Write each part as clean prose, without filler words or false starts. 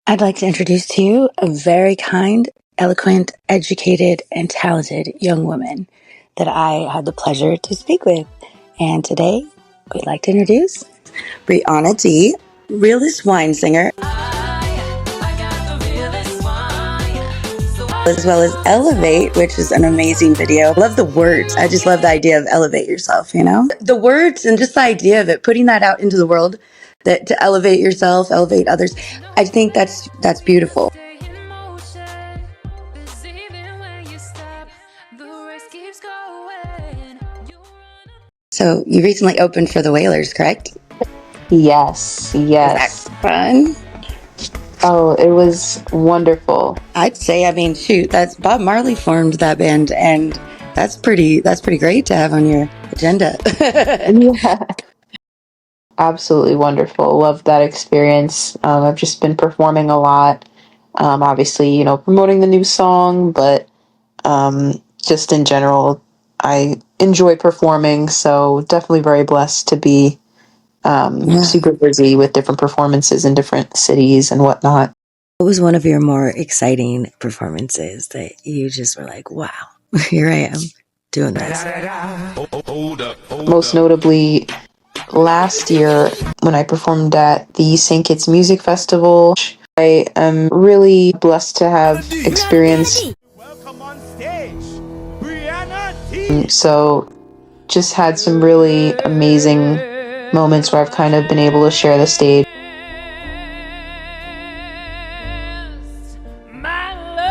I'd like to introduce to you a very kind, eloquent, educated, and talented young woman that I had the pleasure to speak with. And today, we'd like to introduce Briannah D, realist wine singer, as well as Elevate, which is an amazing video. I love the words. I just love the idea of elevate yourself, you know? The words and just the idea of it, putting that out into the world, that to elevate yourself, elevate others. I think that's beautiful. So you recently opened for the Whalers, correct? Yes. Was that fun? Oh, it was wonderful. I'd say, shoot, that's Bob Marley formed that band, and that's pretty great to have on your agenda. Yeah. Absolutely wonderful. Loved that experience. I've just been performing a lot. Obviously, promoting the new song, but just in general, I enjoy performing. So definitely very blessed to be super busy with different performances in different cities and whatnot. What was one of your more exciting performances that you just were like, wow, here I am doing this? Most notably, last year when I performed at the St. Kitts Music Festival, I am really blessed to have experienced. Welcome on stage, Briannah D. So just had some really amazing moments where I've kind of been able to share the stage.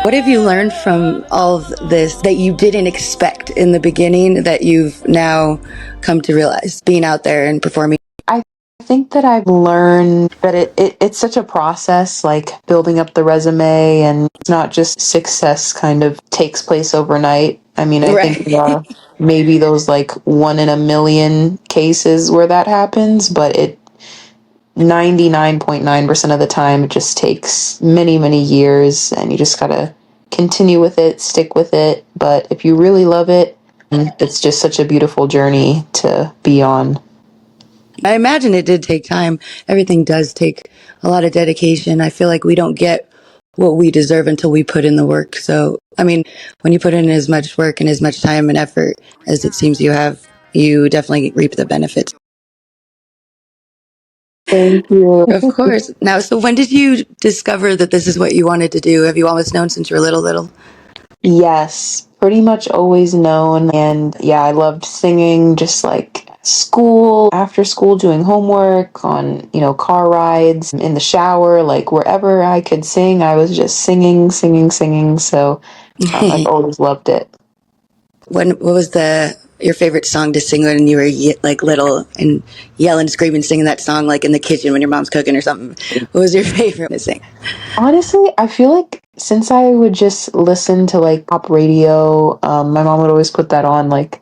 What have you learned from all of this that you didn't expect in the beginning that you've now come to realize being out there and performing? I think that I've learned that it's such a process, like building up the resume, and it's not just success kind of takes place overnight. I think there are maybe those like 1 in a million cases where that happens, but 99.9% of the time, it just takes many, many years, and you just gotta continue with it, stick with it. But if you really love it, it's just such a beautiful journey to be on. I imagine it did take time. Everything does take a lot of dedication. I feel like we don't get what we deserve until we put in the work. So, when you put in as much work and as much time and effort as it seems you have, you definitely reap the benefits. Thank you. Of course. Now, so when did you discover that this is what you wanted to do? Have you always known since you were little? Yes, pretty much always known. And yeah, I loved singing, just like school, after school, doing homework, on, car rides, in the shower, like wherever I could sing, I was just singing. So I've always loved it. What was your favorite song to sing when you were little and yelling, screaming, singing that song like in the kitchen when your mom's cooking or something? What was your favorite to sing? Honestly, I feel like since I would just listen to like pop radio, my mom would always put that on like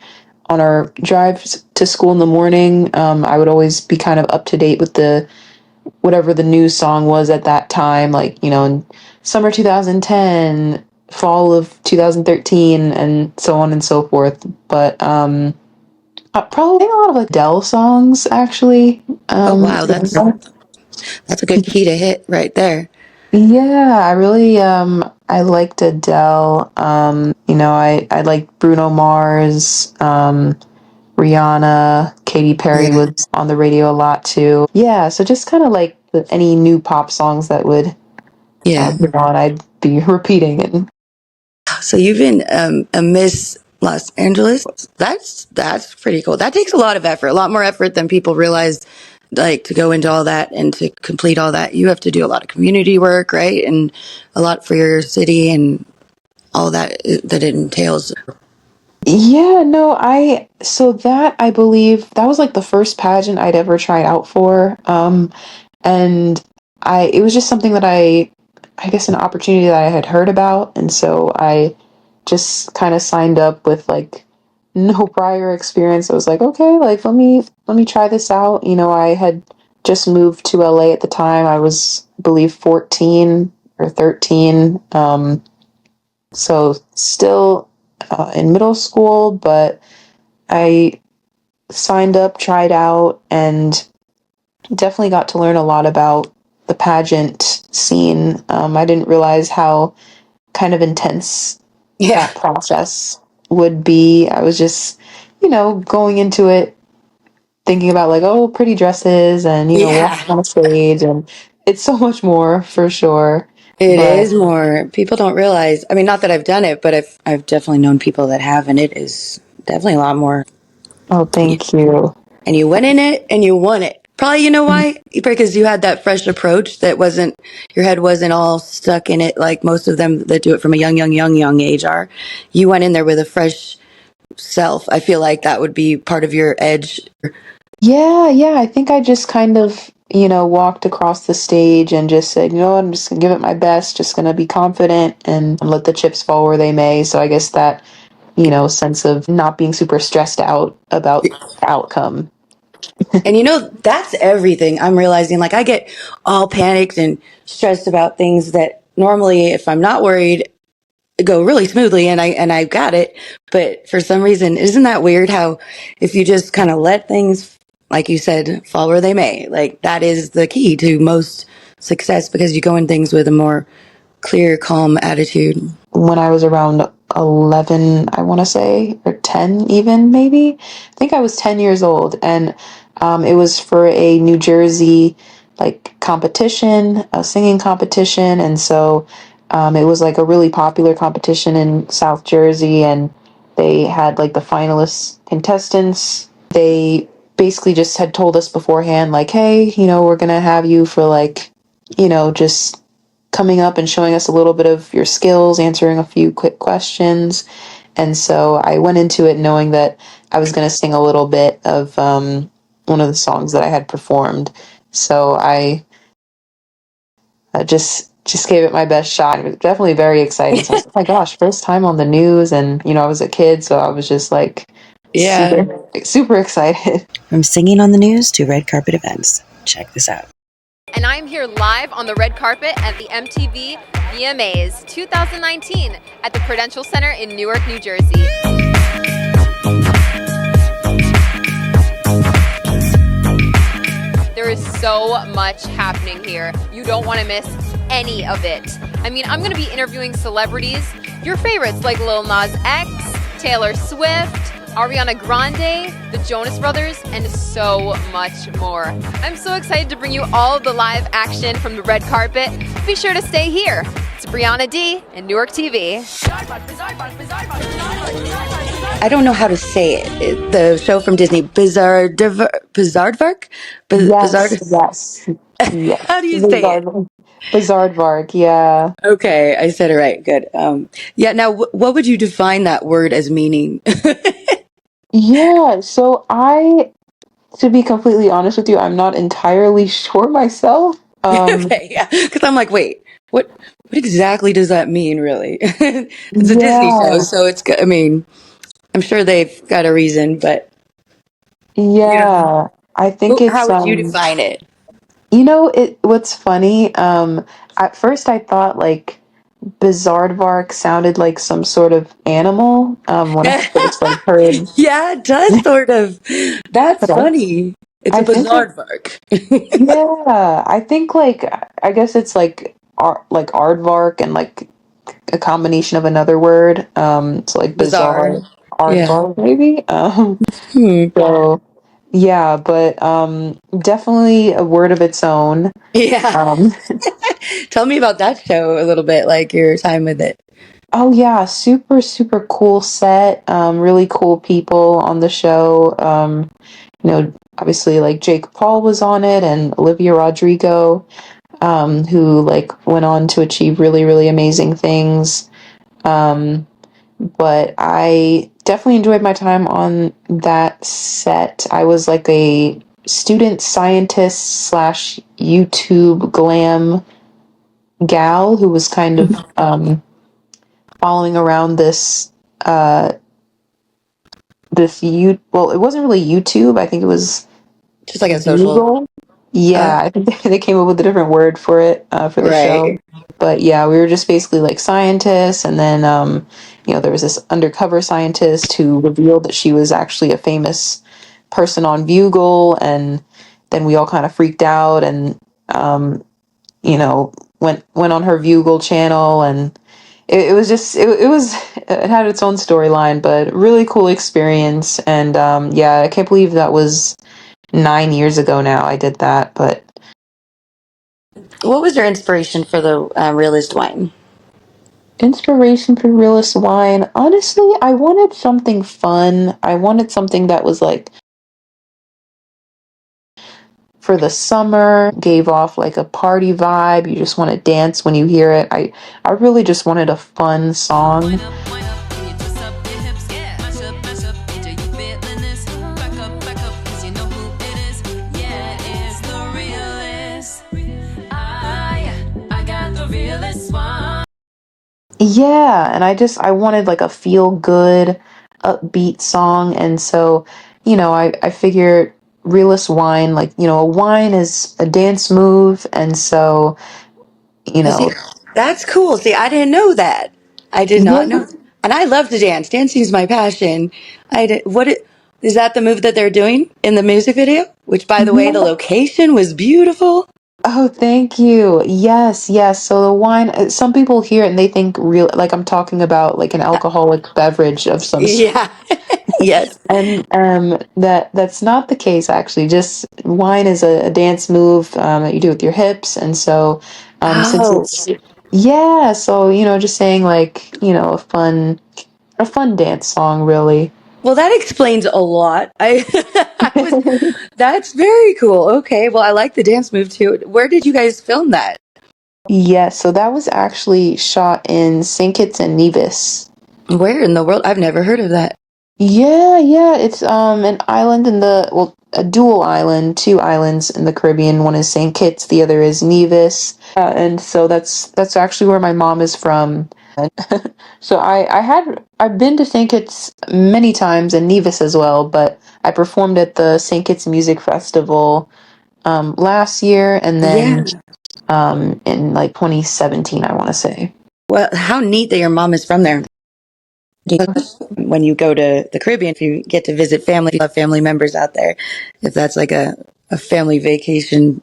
on our drives to school in the morning. I would always be kind of up to date with whatever the new song was at that time, like, in summer 2010, fall of 2013, and so on and so forth. But probably a lot of like Adele songs, actually. Oh, wow, that's a good key to hit right there. Yeah, I really I liked Adele. I liked Bruno Mars, Rihanna, Katy Perry was on the radio a lot too. Yeah, so just kind of like any new pop songs that would be on, I'd be repeating it. So you've been a Miss Los Angeles. That's pretty cool. That takes a lot of effort, a lot more effort than people realize. Like to go into all that and to complete all that, you have to do a lot of community work, right? And a lot for your city and all that it entails. Yeah, no, I believe that was like the first pageant I'd ever tried out for. And it was just something that I guess an opportunity that I had heard about. And so I just kind of signed up with like no prior experience. I was like, okay, like let me try this out. I had just moved to LA at the time. I was, I believe, 14 or 13. So still in middle school, but I signed up, tried out, and definitely got to learn a lot about the pageant scene. I didn't realize how kind of intense Yeah. that process would be. I was just, going into it thinking about like, oh, pretty dresses and, Yeah. walking on a stage, and it's so much more for sure. It But is more. People don't realize. I mean, not that I've done it, but I've definitely known people that have, and it is definitely a lot more. oh, thank you. And you went in it and you won it. Probably, you know why? Because you had that fresh approach that wasn't, your head wasn't all stuck in it like most of them that do it from a young age are. You went in there with a fresh self. I feel like that would be part of your edge. Yeah, I think I just kind of, walked across the stage and just said, I'm just gonna give it my best, just gonna be confident and let the chips fall where they may. So I guess that, sense of not being super stressed out about the outcome. And that's everything. I'm realizing like I get all panicked and stressed about things that normally, if I'm not worried, go really smoothly and I got it. But for some reason, isn't that weird how if you just kind of let things, like you said, fall where they may, like that is the key to most success because you go in things with a more clear, calm attitude. When I was around 11, I want to say, or 10 even, maybe. I think I was 10 years old, and it was for a New Jersey like competition, a singing competition, and so it was like a really popular competition in South Jersey, and they had like the finalists, contestants. They basically just had told us beforehand, like, hey, we're gonna have you for like, just coming up and showing us a little bit of your skills, answering a few quick questions. And so I went into it knowing that I was going to sing a little bit of one of the songs that I had performed. So I just gave it my best shot. It was definitely very exciting. So I was like, oh my gosh, first time on the news, and I was a kid, so I was just like Yeah. super excited. From singing on the news to red carpet events. Check this out. And I'm here live on the red carpet at the MTV VMAs 2019 at the Prudential Center in Newark, New Jersey. There is so much happening here. You don't want to miss any of it. I mean, I'm going to be interviewing celebrities, your favorites like Lil Nas X, Taylor Swift, Ariana Grande, the Jonas Brothers, and so much more. I'm so excited to bring you all of the live action from the red carpet. Be sure to stay here. It's Briannah D and Newark TV. I don't know how to say it. The show from Disney, Bizaardvark? Yes. How do you say it? Bizaardvark, yeah. Okay, I said it right. Good. Yeah. Now, what would you define that word as meaning? Yeah, so to be completely honest with you, I'm not entirely sure myself. Okay, yeah. Because I'm like, wait, what exactly does that mean, really? It's a Disney show, Yeah, so I mean, I'm sure they've got a reason, but yeah. I think how it's would you define it? what's funny, at first I thought like Bizaardvark sounded like some sort of animal, when I first like heard Yeah, it does sort of. That's but funny. It's a I think bizarre bark. yeah, I think like I guess it's like aardvark and like a combination of another word. So like Bizarre. bizarre Yeah. aardvark maybe. Hmm. So yeah, but definitely a word of its own. Yeah. Um, Tell me about that show a little bit, like your time with it. oh yeah, super cool set. Really cool people on the show. Obviously like Jake Paul was on it and Olivia Rodrigo, who like went on to achieve really amazing things. But I definitely enjoyed my time on that set. I was like a student scientist slash YouTube glam gal who was kind of following around well, it wasn't really YouTube. I think it was Just like a social. Google. Yeah, I think they came up with a different word for it, for the show. Right. But yeah, we were just basically like scientists, and then there was this undercover scientist who revealed that she was actually a famous person on Bugle, and then we all kind of freaked out, and went on her Bugle channel, and it was just it had its own storyline, but really cool experience. And yeah, I can't believe that was 9 years ago now I did that. But What was your inspiration for the realist wine? inspiration for realist wine, honestly, I wanted something fun. I wanted something that was like for the summer, gave off like a party vibe. You just want to dance when you hear it. I really just wanted a fun song. Yeah, and I wanted like a feel good, upbeat song, and so, I figured realist wine, like, a wine is a dance move, and so, you Oh, see, know, that's cool. See, I didn't know that. I did not yeah. know. And I love to dance. Dancing is my passion. Is that the move that they're doing in the music video? Which, by the way, the Yeah. location was beautiful. Oh, thank you. Yes, yes. So the wine, some people hear it and they think real, like I'm talking about like an alcoholic beverage of some sort. Yeah. Yes. And that's not the case actually. Just wine is a dance move that you do with your hips, and so since Oh, it's yeah, so just saying like a fun dance song really. well, that explains a lot. That's very cool. Okay. Well, I like the dance move too. Where did you guys film that? Yes, so that was actually shot in St. Kitts and Nevis. Where in the world? I've never heard of that. Yeah, yeah, it's an island in the well, a dual island, two islands in the Caribbean. One is St. Kitts, the other is Nevis. And so that's actually where my mom is from. So I've been to St. Kitts many times and Nevis as well, but I performed at the St. Kitts Music Festival last year, and then Yeah. in like 2017, I want to say. Well, how neat that your mom is from there. When you go to the Caribbean, if you get to visit family, if you have family members out there, if that's like a family vacation,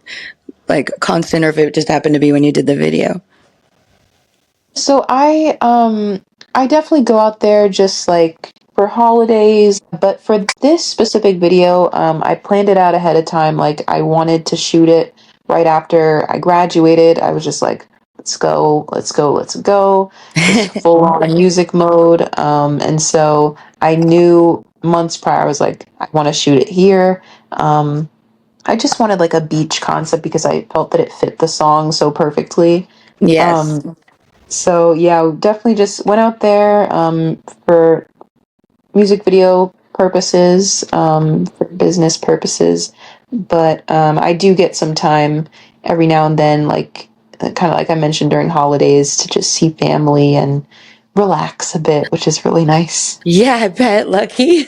like constant, or if it just happened to be when you did the video. So I definitely go out there just like for holidays, but for this specific video, I planned it out ahead of time. Like I wanted to shoot it right after I graduated. I was just like, let's go, let's go, let's go. Just full on music mode. And so I knew months prior, I was like, I want to shoot it here. I just wanted like a beach concept because I felt that it fit the song so perfectly. Yes. Um, so yeah, definitely just went out there for music video purposes, for business purposes. But I do get some time every now and then, like kind of like I mentioned during holidays, to just see family and relax a bit, which is really nice. Yeah, I bet, Lucky.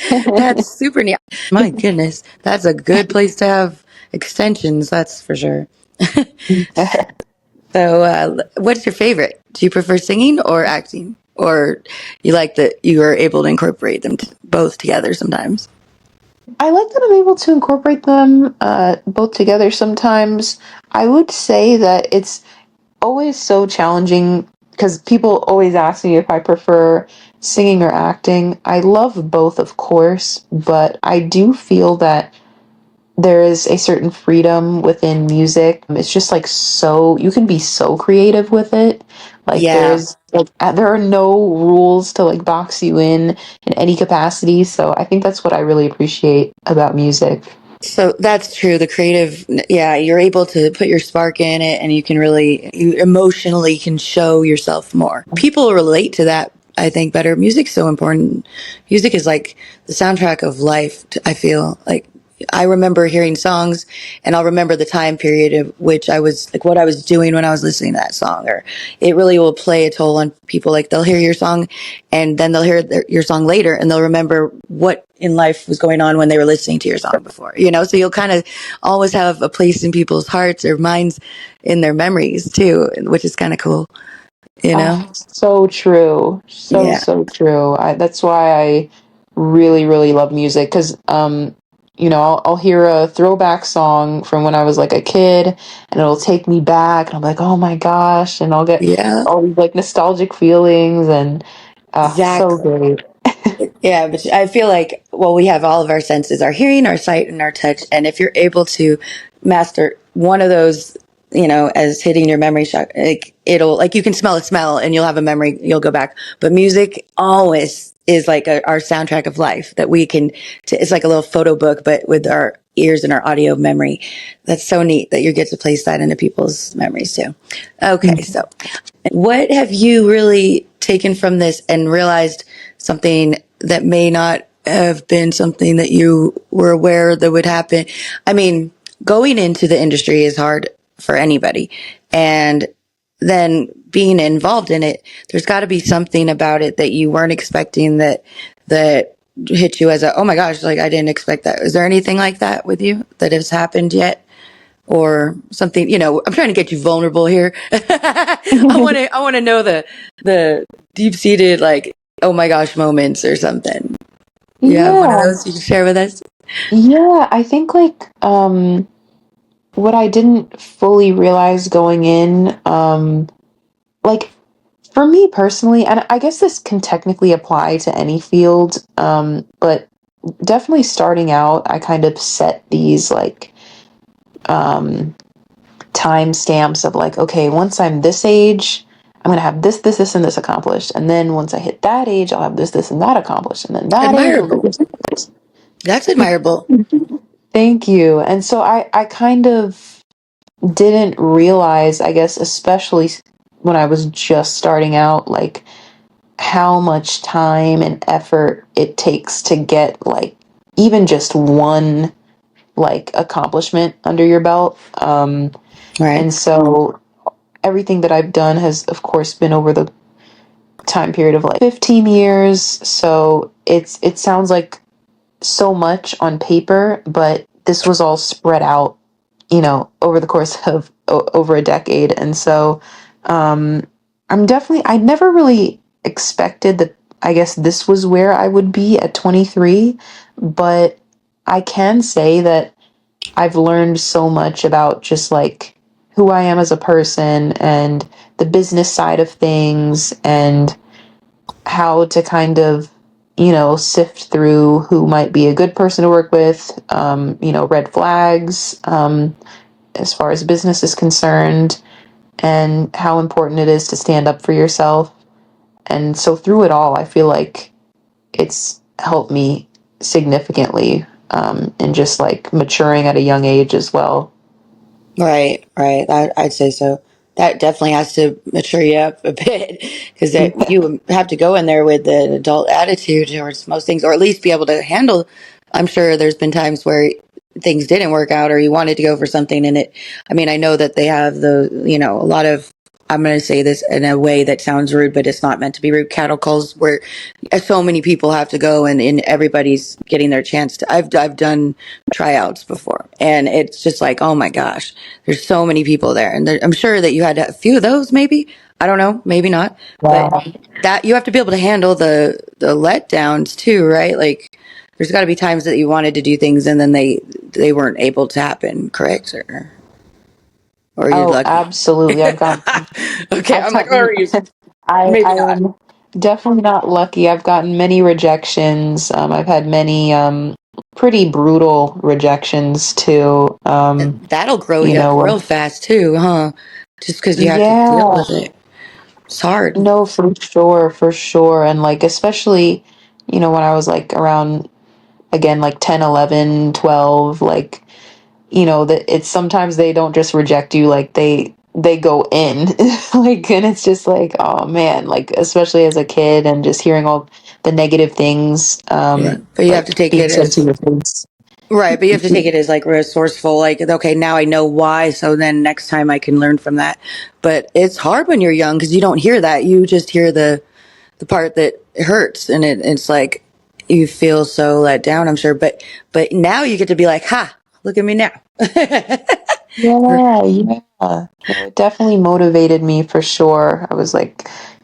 That's super neat. My goodness, that's a good place to have extensions, that's for sure. So, what's your favorite? Do you prefer singing or acting? Or you like that you are able to incorporate them both together sometimes? I like that I'm able to incorporate them both together sometimes. I would say that it's always so challenging because people always ask me if I prefer singing or acting. I love both, of course, but I do feel that there is a certain freedom within music. It's just like so you can be so creative with it. Like Yeah. there are no rules to like box you in any capacity. So I think that's what I really appreciate about music. So that's true. The creative, yeah, you're able to put your spark in it and you emotionally can show yourself more. People relate to that, I think, better. Music's so important. Music is like the soundtrack of life, I feel. Like, I remember hearing songs and I'll remember the time period of which I was, like, what I was doing when I was listening to that song. Or it really will play a toll on people. Like, they'll hear your song and then they'll hear your song later and they'll remember what in life was going on when they were listening to your song before, so you'll kind of always have a place in people's hearts or minds in their memories too, which is kind of cool, you know? Ah, so true. So, Yeah. so true. That's why I really, really love music because I'll hear a throwback song from when I was like a kid, and it'll take me back, and I'm like, oh my gosh, and I'll get Yeah, all these like nostalgic feelings, and so exactly. great. Yeah, but I feel like, well, we have all of our senses, our hearing, our sight, and our touch. And if you're able to master one of those, as hitting your memory shock, like like you can smell a smell and you'll have a memory, you'll go back. But music always is like our soundtrack of life that we can, it's like a little photo book, but with our ears and our audio memory. That's so neat that you get to place that into people's memories too. Okay, so what have you really taken from this and realized something that may not have been something that you were aware that would happen? I mean, going into the industry is hard for anybody. And then being involved in it, there's got to be something about it that you weren't expecting that hit you as oh my gosh, like I didn't expect that. Is there anything like that with you that has happened yet? Or something, I'm trying to get you vulnerable here. I want to know the deep seated, like, oh my gosh, moments or something. You have one of Yeah, those you can share with us? yeah. I think like what I didn't fully realize going in, like for me personally, and I guess this can technically apply to any field, but definitely starting out, I kind of set these like time stamps of like, okay, once I'm this age, I'm gonna have this, this, this, and this accomplished, and then once I hit that age, I'll have this, this, and that accomplished, and then that age, I'll do Admirable. this. That's admirable. Thank you. And so I kind of didn't realize, I guess, especially when I was just starting out, like how much time and effort it takes to get like even just one like accomplishment under your belt. Right. And so everything that I've done has, of course, been over the time period of like 15 years. So it sounds like so much on paper, but this was all spread out, over the course of over a decade. And so I never really expected that. I guess this was where I would be at 23, but I can say that I've learned so much about just like who I am as a person and the business side of things and how to kind of, sift through who might be a good person to work with, red flags, as far as business is concerned, and how important it is to stand up for yourself. And so through it all, I feel like it's helped me significantly, in just like maturing at a young age as well. Right, right. I'd say so. That definitely has to mature you up a bit because you have to go in there with an adult attitude towards most things, or at least be able to handle. I'm sure there's been times where things didn't work out, or you wanted to go for something, and I mean, I know that they have a lot of. I'm going to say this in a way that sounds rude, but it's not meant to be rude. Cattle calls where so many people have to go, and everybody's getting their chance to. I've done tryouts before, and it's just like, oh my gosh, there's so many people there, and I'm sure that you had a few of those, maybe. I don't know, maybe not, but Wow. that you have to be able to handle the letdowns too, right? Like, there's got to be times that you wanted to do things and then they weren't able to happen, correct? Or you're Oh, lucky. absolutely. Okay, I've I'm like, oh, you I maybe not. am definitely not lucky. I've gotten many rejections. I've had many pretty brutal rejections too. That'll grow You you up know, real fast too, huh? Just because you have to deal yeah, with it. It's hard. no, for sure. And like, especially, when I was like around, again, like 10, 11, 12, like, that it's sometimes they don't just reject you, like they go in, like, and it's just like, oh man, like, especially as a kid and just hearing all the negative things, Yeah, but you have like to take being it said to as your face. right. But you have to take it as like resourceful. Like, okay, now I know why, so then next time I can learn from that. But it's hard when you're young because you don't hear that. You just hear the part that hurts, and it's like you feel so let down. I'm sure, but now you get to be like, ha, look at me now. Yeah, yeah. No, it definitely motivated me for sure. I was like,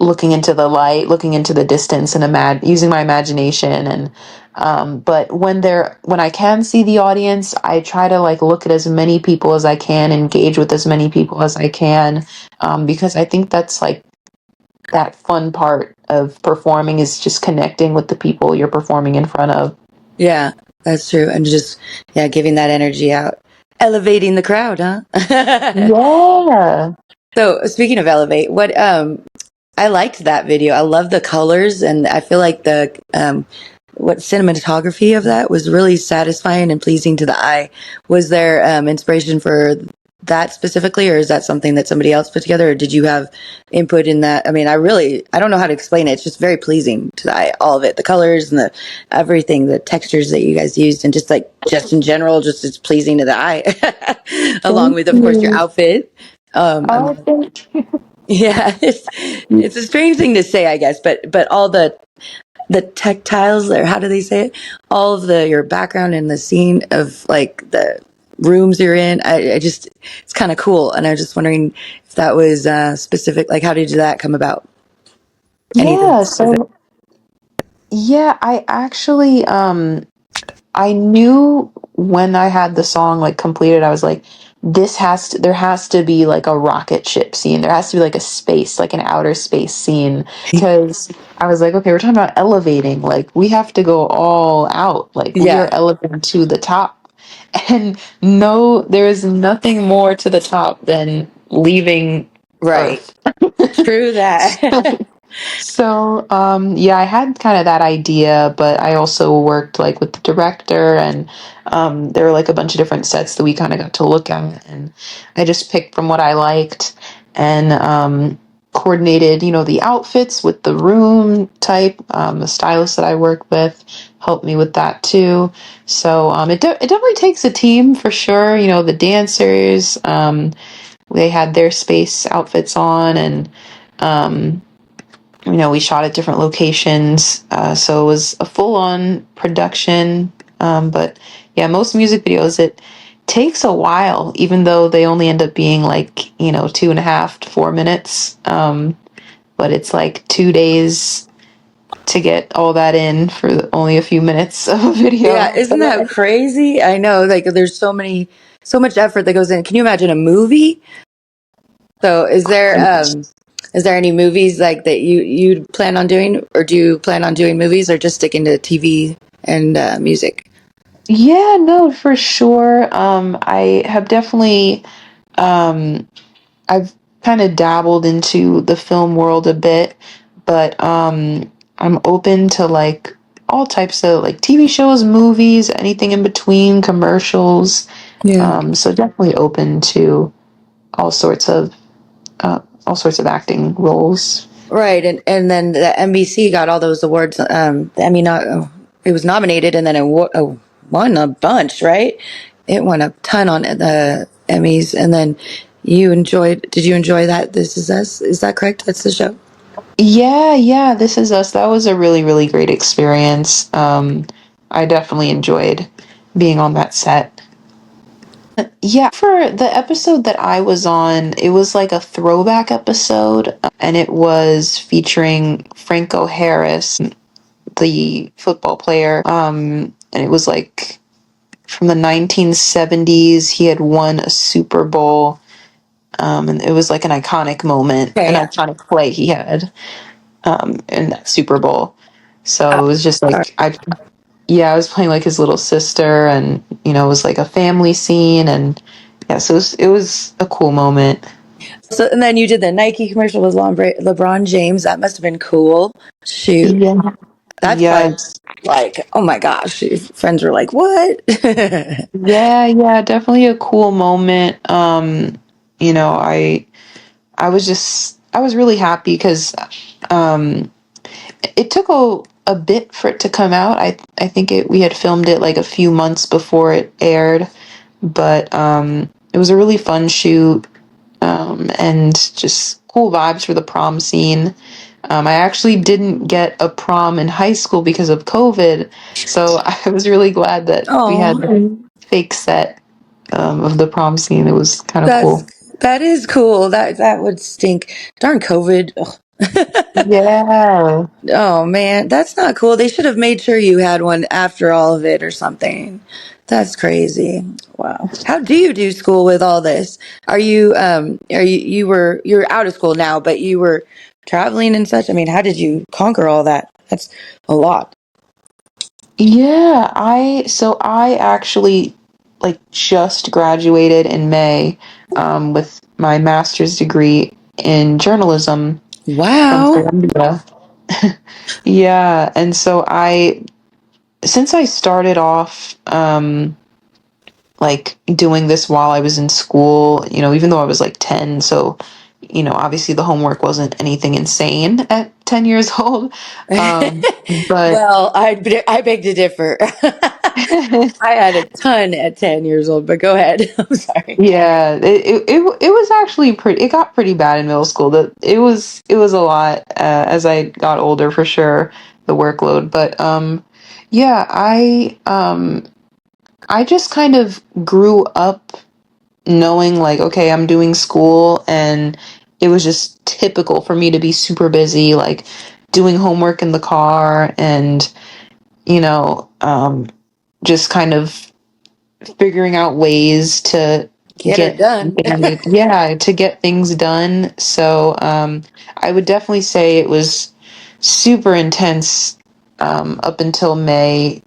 looking into the light, looking into the distance, and using my imagination. And but when I can see the audience, I try to like look at as many people as I can, engage with as many people as I can, because I think that's like that fun part of performing, is just connecting with the people you're performing in front of. Yeah, that's true. And just, yeah, giving that energy out, elevating the crowd, huh? Yeah. So speaking of elevate, I liked that video. I love the colors, and I feel like what cinematography of that was really satisfying and pleasing to the eye. Was there inspiration for that specifically, or is that something that somebody else put together, or did you have input in that? I mean, I don't know how to explain it. It's just very pleasing to the eye, all of it, the colors and the everything, the textures that you guys used, and just in general, just it's pleasing to the eye, along Thank with, of course, your you. outfit. Oh, thank you. Yeah, it's a strange thing to say, I guess, but all the tactiles, or how do they say it? All of your background and the scene of like the rooms you're in, I just, it's kind of cool, and I was just wondering if that was specific. Like, how did that come about? Anything Yeah, specific? so yeah, I actually I knew when I had the song like completed, I was like, there has to be like a rocket ship scene. There has to be like a space, like an outer space scene. Cause I was like, okay, we're talking about elevating. Like we have to go all out. Like we are Yeah, elevating to the top. And no, there is nothing more to the top than leaving right. Earth. True that. So, yeah, I had kind of that idea, but I also worked like with the director, and there were like a bunch of different sets that we kind of got to look at, and I just picked from what I liked, and coordinated, the outfits with the room type. The stylist that I work with helped me with that too. So, it definitely takes a team for sure. The dancers, they had their space outfits on, and um, we shot at different locations, so it was a full-on production. But yeah, most music videos, it takes a while, even though they only end up being like 2.5 to 4 minutes. But it's like 2 days to get all that in for only a few minutes of a Yeah, video. isn't that crazy? I know, like there's so much effort that goes in. Can you imagine a movie? So is there any movies like that you plan on doing, or do you plan on doing movies, or just sticking to TV and music? Yeah, no, for sure. I have definitely um, I've kind of dabbled into the film world a bit, but I'm open to like all types of like TV shows, movies, anything in between, commercials. Yeah. So definitely open to all sorts of all sorts of acting roles. Right, and then the NBC got all those awards. The Emmy, not it was nominated, and then won a bunch. Right, it won a ton on the Emmys, and then Did you enjoy that? This Is Us. Is that correct? That's the show. Yeah, yeah, This Is Us. That was a really, really great experience. I definitely enjoyed being on that set. Yeah, for the episode that I was on, it was like a throwback episode, and it was featuring Franco Harris, the football player. And it was like from the 1970s. He had won a Super Bowl, and it was like an iconic moment, an Okay. iconic play he had in that Super Bowl. So it was just like I was playing like his little sister, and it was like a family scene, and yeah, so it was a cool moment. So, and then you did the Nike commercial with LeBron James. That must have been cool. Shoot, Yeah. that's probably Yes. like, oh my gosh, your friends were like, what? Yeah, yeah, definitely a cool moment. I was really happy because it took a bit for it to come out. I think we had filmed it like a few months before it aired, but it was a really fun shoot, and just cool vibes for the prom scene. I actually didn't get a prom in high school because of COVID, so I was really glad that we had Oh, the fake set of the prom scene. It was kind of that's cool. that is cool. That would stink. Darn COVID. Ugh. Yeah. Oh man, that's not cool. They should have made sure you had one after all of it or something. That's crazy. Wow. How do you do school with all this? You're out of school now, but you were traveling and such. I mean, how did you conquer all that? That's a lot. Yeah, I actually like just graduated in May with my master's degree in journalism from Wow. Columbia. Yeah, and so since I started off like doing this while I was in school, even though I was like 10, so obviously the homework wasn't anything insane at 10 years old. But Well, I beg to differ. I had a ton at 10 years old, but go ahead. I'm sorry. yeah, it was actually pretty. It got pretty bad in middle school. It was a lot as I got older for sure, the workload. But yeah, I just kind of grew up knowing like, okay, I'm doing school, and it was just typical for me to be super busy, like doing homework in the car, and you know, just kind of figuring out ways to Get her get done. yeah, to get things done. So I would definitely say it was super intense up until May,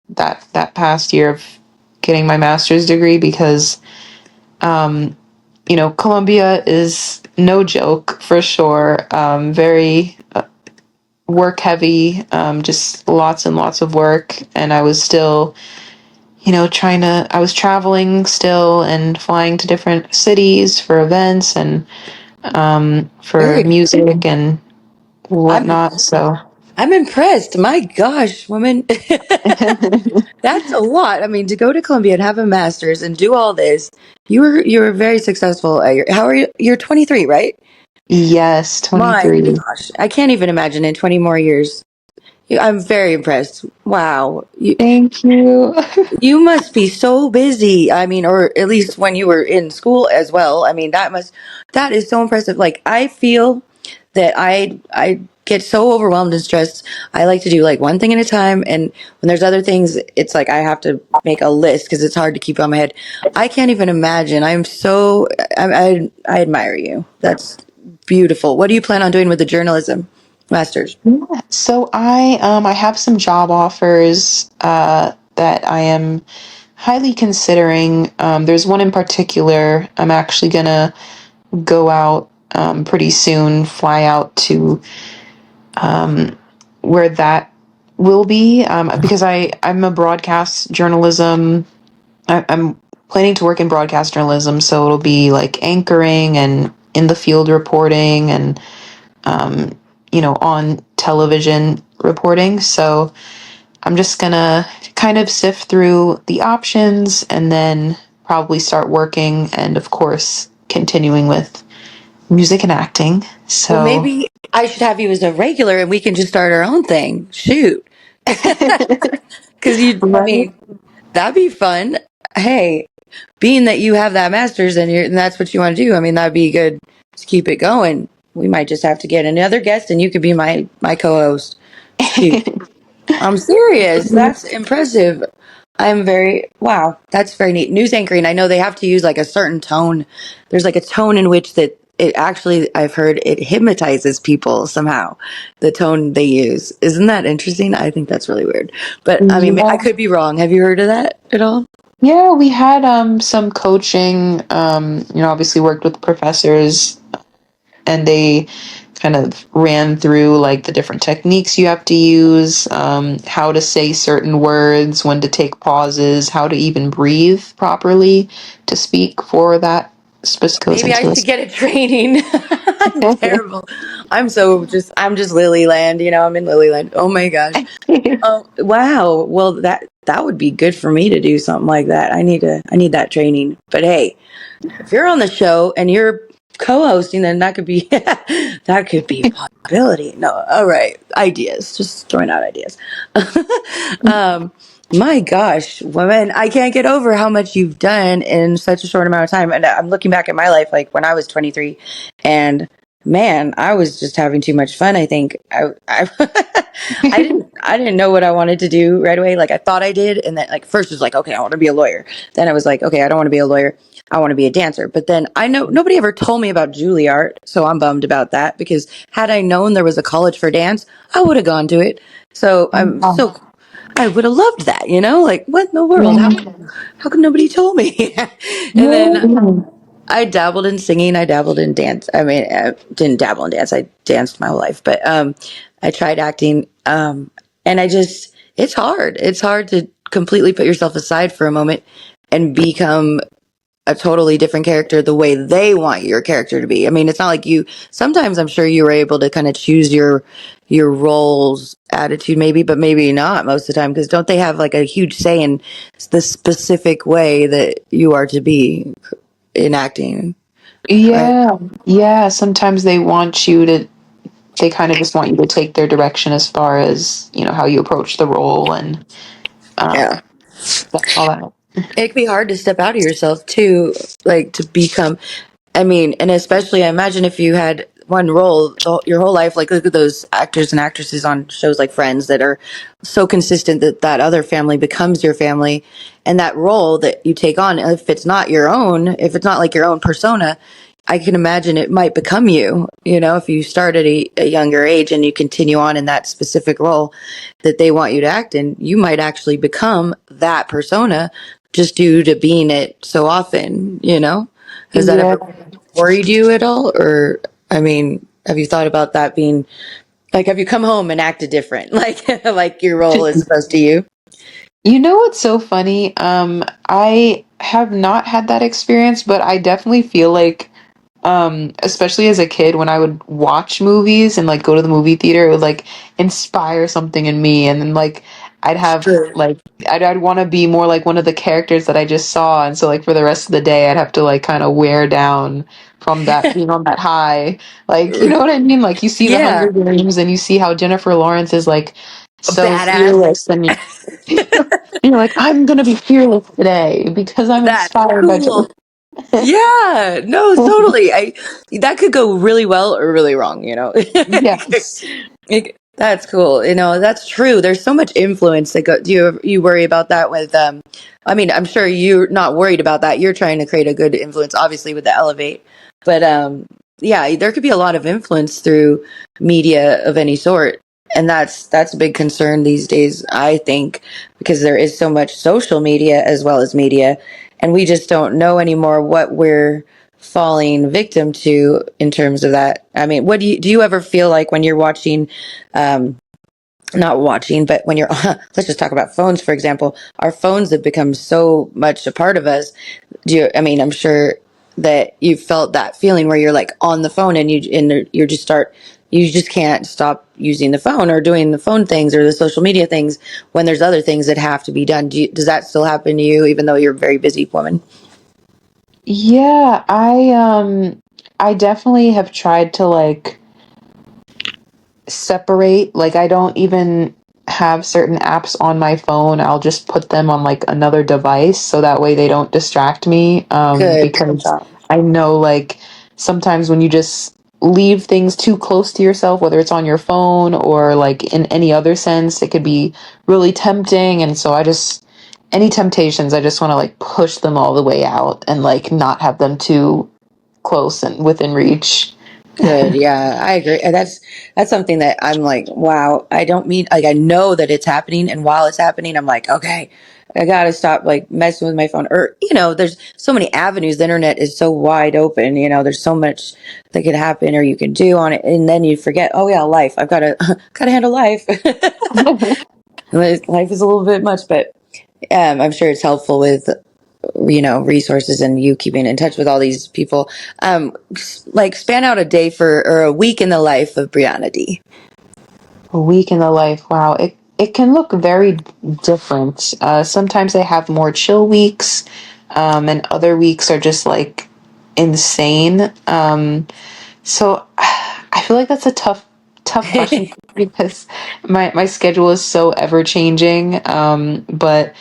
that past year of getting my master's degree, because Columbia is no joke for sure. Very work heavy, just lots and lots of work. And I was still, I was traveling still and flying to different cities for events and for Very. music and I'm whatnot. So, I'm impressed. My gosh, woman. That's a lot. I mean, to go to Columbia and have a master's and do all this, you were very successful at how are you? You're 23, right? yes, My 23. gosh, I can't even imagine in 20 more years. I'm very impressed. Wow. Thank you. You must be so busy. I mean, or at least when you were in school as well. I mean, that is so impressive. Like, I feel that I get so overwhelmed and stressed. I like to do like one thing at a time. And when there's other things, it's like I have to make a list because it's hard to keep on my head. I can't even imagine. I admire you. That's beautiful. What do you plan on doing with the journalism masters? Yeah. So I have some job offers that I am highly considering. There's one in particular. I'm actually gonna go out pretty soon, fly out to where that will be, because I'm a broadcast journalism. I'm planning to work in broadcast journalism, so it'll be like anchoring and in the field reporting and on television reporting. So I'm just gonna kind of sift through the options and then probably start working, and of course continuing with music and acting. Well, So maybe I should have you as a regular and we can just start our own thing. Shoot. Because I right. mean, that'd be fun. Hey, being that you have that master's and that's what you want to do, I mean, that'd be good to keep it going. We might just have to get another guest and you could be my co-host. Shoot. I'm serious. That's impressive. Wow, that's very neat. News anchoring, I know they have to use like a certain tone. There's like a tone in which that it actually, I've heard it hypnotizes people somehow, the tone they use. Isn't that interesting? I think that's really weird. But I mean, I Yeah. could be wrong. Have you heard of that at all? Yeah, we had some coaching, obviously worked with professors, and they kind of ran through like the different techniques you have to use, how to say certain words, when to take pauses, how to even breathe properly to speak for that specific goes Maybe I into should get a training. I'm terrible. I'm just Lilyland, I'm in Lilyland. Oh my gosh. it. Oh, wow. Well, that would be good for me to do something like that. I need that training. But hey, if you're on the show and you're co-hosting, then that could be that could be a possibility. No, all right, ideas. Just throwing out ideas. um, my gosh, woman, I can't get over how much you've done in such a short amount of time. And I'm looking back at my life, like when I was 23, and man, I was just having too much fun. I think I didn't know what I wanted to do right away. Like I thought I did, and then like first it was like, okay, I want to be a lawyer. Then I was like, okay, I don't want to be a lawyer. I want to be a dancer. But then I know nobody ever told me about Juilliard, so I'm bummed about that because had I known there was a college for dance, I would have gone to it. So I would have loved that, like what in the world? How come nobody told me? And then Yeah. I dabbled in singing. I dabbled in dance. I mean, I didn't dabble in dance. I danced my whole life, but I tried acting. And it's hard. It's hard to completely put yourself aside for a moment and become a totally different character the way they want your character to be. I mean, it's not like sometimes I'm sure you were able to kind of choose your roles attitude maybe, but maybe not most of the time because don't they have like a huge say in the specific way that you are to be in acting, right? Yeah, yeah. Sometimes they kind of just want you to take their direction as far as, how you approach the role and Yeah. um, all that. It can be hard to step out of yourself too, like to become. I mean, and especially I imagine if you had one role your whole life, like look at those actors and actresses on shows like Friends that are so consistent that that other family becomes your family, and that role that you take on, if it's not your own, if it's not like your own persona, I can imagine it might become you. If you start at a younger age and you continue on in that specific role that they want you to act in, you might actually become that persona just due to being it so often. Has that Yeah. ever worried you at all? Or, I mean, have you thought about that being like, have you come home and acted different? Like your role is supposed to you? You know what's so funny? I have not had that experience, but I definitely feel like, especially as a kid, when I would watch movies and like go to the movie theater, it would like inspire something in me, and then like I'd have Sure. like I'd want to be more like one of the characters that I just saw, and so like for the rest of the day, I'd have to like kind of wear down from that being on that high. Like, you know what I mean? Like you see the Hunger Yeah. Games, and you see how Jennifer Lawrence is like so Badass. fearless, and you're like, I'm gonna be fearless today because I'm That's inspired by Jennifer. cool. Yeah, no, totally. That could go really well or really wrong. Yes. That's cool. That's true. There's so much influence that go. Do you worry about that with I mean, I'm sure you're not worried about that. You're trying to create a good influence obviously with the Elevate. But yeah, there could be a lot of influence through media of any sort. And that's a big concern these days, I think, because there is so much social media as well as media, and we just don't know anymore what we're falling victim to in terms of that. I mean, what do you ever feel like when you're watching, um, not watching, but when you're, let's just talk about phones, for example, our phones have become so much a part of us. I mean, I'm sure that you felt that feeling where you're like on the phone and you just can't stop using the phone or doing the phone things or the social media things when there's other things that have to be done. Does that still happen to you, even though you're a very busy woman? Yeah, I definitely have tried to like separate, like I don't even have certain apps on my phone. I'll just put them on like another device so that way they don't distract me. Good. Because I know like sometimes when you just leave things too close to yourself, whether it's on your phone or like in any other sense, it could be really tempting. And so any temptations, I just want to like push them all the way out and like not have them too close and within reach. Good. Yeah, I agree. And that's something that I'm like, wow, I don't mean like I know that it's happening, and while it's happening, I'm like, okay, I gotta stop like messing with my phone. Or there's so many avenues. The internet is so wide open. There's so much that could happen or you can do on it, and then you forget. Oh yeah, life. I've got to gotta handle life. Life is a little bit much, but I'm sure it's helpful with resources and you keeping in touch with all these people. Like span out a day or a week in the life of Briannah D. A week in the life, wow. It can look very different. Sometimes I have more chill weeks, and other weeks are just like insane. So I feel like that's a tough question because my schedule is so ever changing. But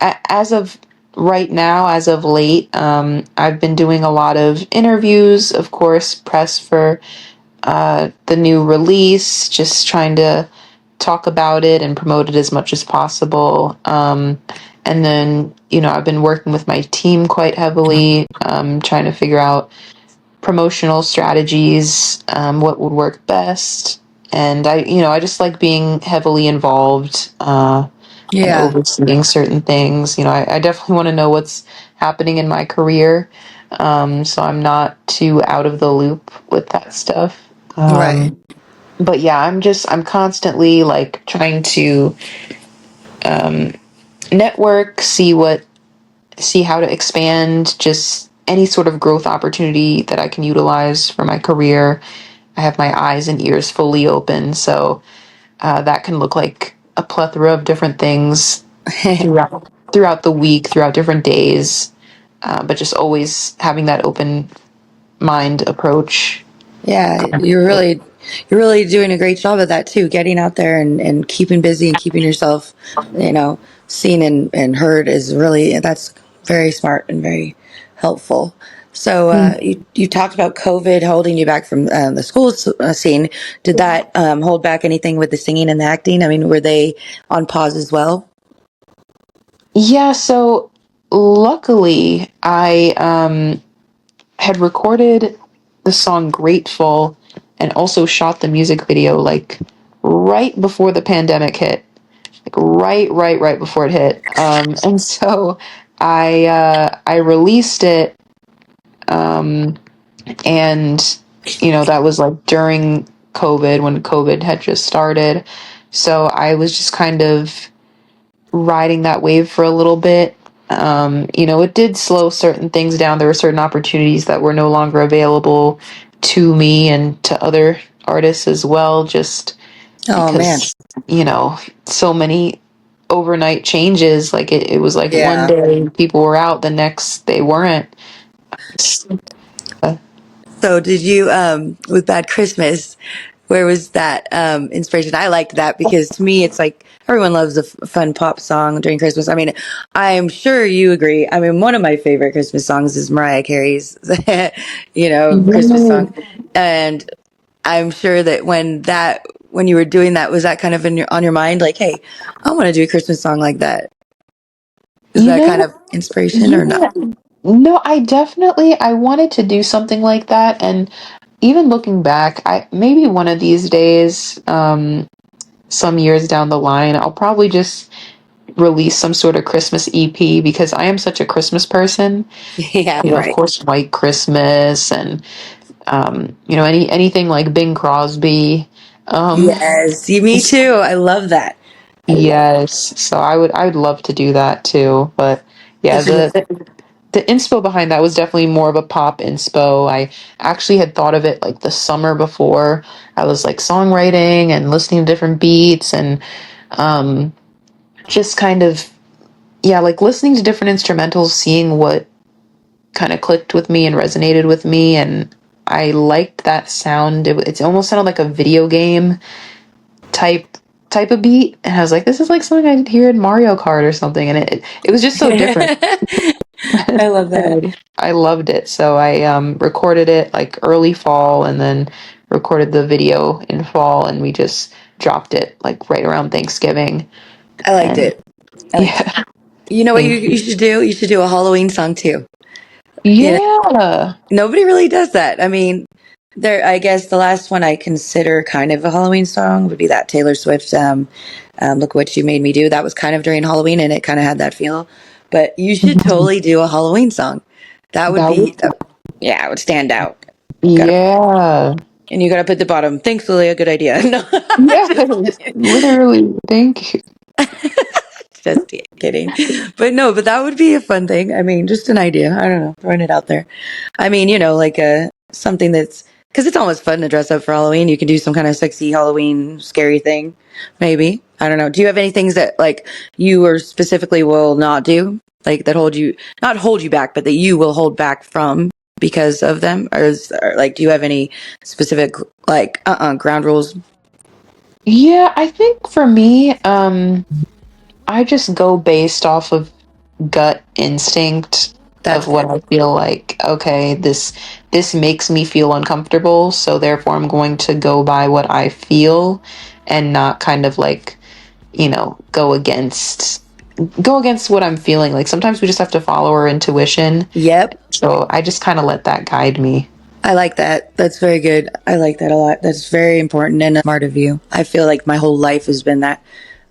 as of right now, as of late, I've been doing a lot of interviews, of course, press for the new release, just trying to talk about it and promote it as much as possible. And then, I've been working with my team quite heavily, trying to figure out promotional strategies, what would work best. And I just like being heavily involved and Yeah. overseeing certain things. I definitely want to know what's happening in my career, so I'm not too out of the loop with that stuff. Right. But yeah, I'm constantly like trying to network, see how to expand, just any sort of growth opportunity that I can utilize for my career. I have my eyes and ears fully open, so that can look like a plethora of different things throughout the week, throughout different days. But just always having that open mind approach. Yeah, you're really doing a great job of that too, getting out there and keeping busy and keeping yourself, seen and heard is really, that's very smart and very helpful. So you talked about COVID holding you back from the school scene. Did that hold back anything with the singing and the acting? I mean, were they on pause as well? Yeah, so luckily I had recorded the song Grateful and also shot the music video like right before the pandemic hit. Like right before it hit. And so I released it, and that was like during COVID, when COVID had just started. So I was just kind of riding that wave for a little bit. It did slow certain things down. There were certain opportunities that were no longer available to me and to other artists as well, just Oh man. because, so many overnight changes. Like it was like one Yeah. day people were out, the next they weren't. So did you with Bad Christmas, where was that inspiration? I liked that because to me it's like everyone loves a fun pop song during Christmas. I mean, I'm sure you agree. I mean, one of my favorite Christmas songs is Mariah Carey's Christmas song. And I'm sure that when you were doing that, was that kind of on your mind like, hey, I want to do a Christmas song like that? Is You that kind know, of inspiration or yeah. not? No, I wanted to do something like that, and even looking back, I maybe one of these days, some years down the line, I'll probably just release some sort of Christmas EP because I am such a Christmas person. Yeah, Of right. course, White Christmas and anything like Bing Crosby. Um, Yes, see, me too. I love that. I love yes, so I would love to do that too, but yeah, especially with the inspo behind that was definitely more of a pop inspo. I actually had thought of it like the summer before. I was like songwriting and listening to different beats and um, just kind of, yeah, like listening to different instrumentals, seeing what kind of clicked with me and resonated with me. And I liked that sound. It almost sounded like a video game type type of beat. And I was like, this is like something I'd hear in Mario Kart or something. And it was just so different. I love that. I loved it. So I recorded it like early fall and then recorded the video in fall, and we just dropped it like right around Thanksgiving. I liked And it. I liked it. yeah, You know what thank you you. should do? You should do a Halloween song too. You know, Yeah. nobody really does that. I mean, I guess the last one I consider kind of a Halloween song would be that Taylor Swift, Look What You Made Me Do. That was kind of during Halloween and it kind of had that feel. But you should totally do a Halloween song. That would That be, would, yeah, it would stand out. Gotta, yeah. and you gotta put the bottom. Thanks, Lily. A good idea. No, Yes, literally. Thank you. just kidding. But no, but that would be a fun thing. I mean, just an idea. I don't know, throwing it out there. I mean, like something that's because it's almost fun to dress up for Halloween. You can do some kind of sexy Halloween scary thing, maybe. I don't know. Do you have any things that like you or specifically will not do, like that hold you not hold you back, but that you will hold back from because of them, or like do you have any specific like ground rules? Yeah, I think for me, I just go based off of gut instinct of That's what good. I feel like, okay, this makes me feel uncomfortable, so therefore I'm going to go by what I feel and not kind of like, go against what I'm feeling. Like sometimes we just have to follow our intuition. Yep. So I just kind of let that guide me. I like that. That's very good. I like that a lot. That's very important and smart of you. I feel like my whole life has been that.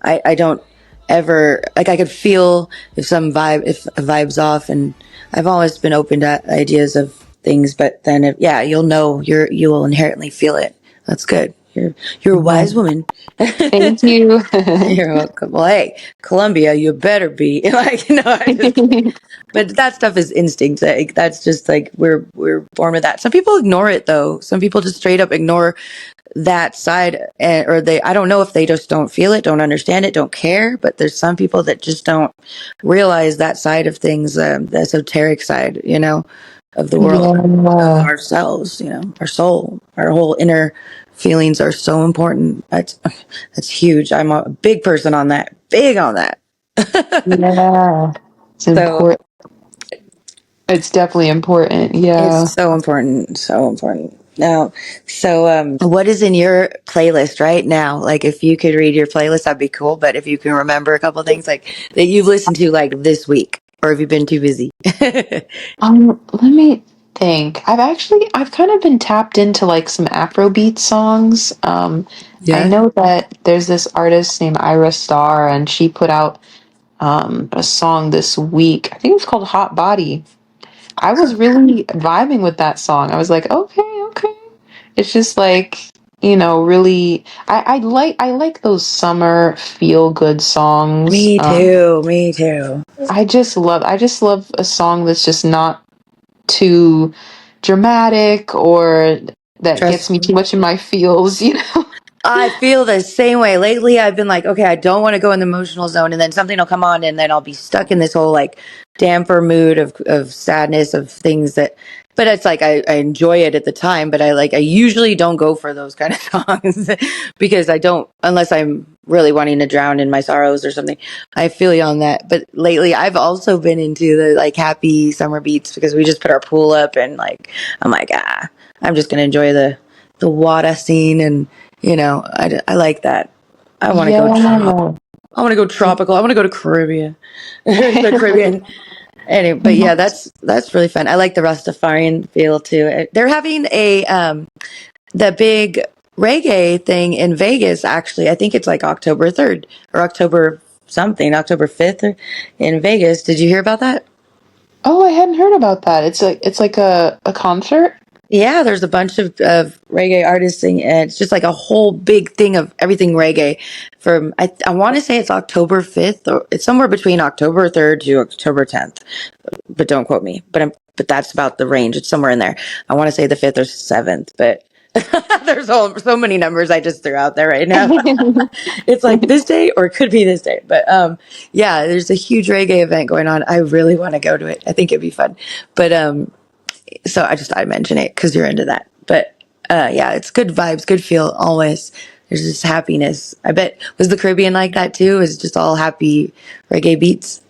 I don't ever, like, I could feel if a vibe's off, and I've always been open to ideas of things, but then yeah, you'll know, you will inherently feel it. That's good. You're a Yeah. wise woman. Thank you. You're welcome. Well, hey, Columbia, you better be like, no, I just kidding. But that stuff is instinct. Like, that's just like we're born with that. Some people ignore it though. Some people just straight up ignore that side, or I don't know if they just don't feel it, don't understand it, don't care. But there's some people that just don't realize that side of things, the esoteric side, of the world, of Yeah. ourselves. Our soul, our whole inner feelings are so important. That's huge. I'm a big person on that. Big on that. Yeah. It's So important. It's definitely important. Yeah. it's so important, so important. Now, so what is in your playlist right now? Like, if you could read your playlist, that'd be cool. But if you can remember a couple things like that you've listened to like this week, or have you been too busy? Let me think. I've kind of been tapped into like some Afrobeat songs. I Yeah. know that there's this artist named Ira Starr, and she put out a song this week. I think it's called Hot Body. I was really vibing with that song. I was like, okay, okay. It's just like, really I like those summer feel good songs. Me too. Me too. I just love a song that's just not too dramatic or that gets Trust me too much in my feels. I feel the same way. Lately, I've been like, okay, I don't want to go in the emotional zone, and then something will come on, and then I'll be stuck in this whole like damper mood of sadness, of things that. But it's like I enjoy it at the time, but I usually don't go for those kind of songs because I don't, unless I'm really wanting to drown in my sorrows or something. I feel you on that. But lately, I've also been into the like happy summer beats because we just put our pool up, and like I'm like, I'm just gonna enjoy the water scene, and I like that. I want to go Yeah. I want to go tropical. I want to go to Caribbean, the Caribbean. Anyway, but yeah, that's really fun. I like the Rastafarian feel too. They're having the big reggae thing in Vegas. Actually, I think it's like October 3rd or October something, October 5th in Vegas. Did you hear about that? Oh, I hadn't heard about that. It's like a concert. Yeah, there's a bunch of reggae artists, and it's just like a whole big thing of everything reggae. From I want to say it's October 5th, or it's somewhere between October 3rd to October 10th, but don't quote me. But that's about the range. It's somewhere in there. I want to say the 5th or 7th, but there's so many numbers I just threw out there right now. It's like this day or it could be this day, but yeah, there's a huge reggae event going on. I really want to go to it. I think it'd be fun, but so I just thought I'd mention it because you're into that. But yeah, it's good vibes, good feel always. There's just happiness. I bet was the Caribbean like that too? Is it just all happy reggae beats?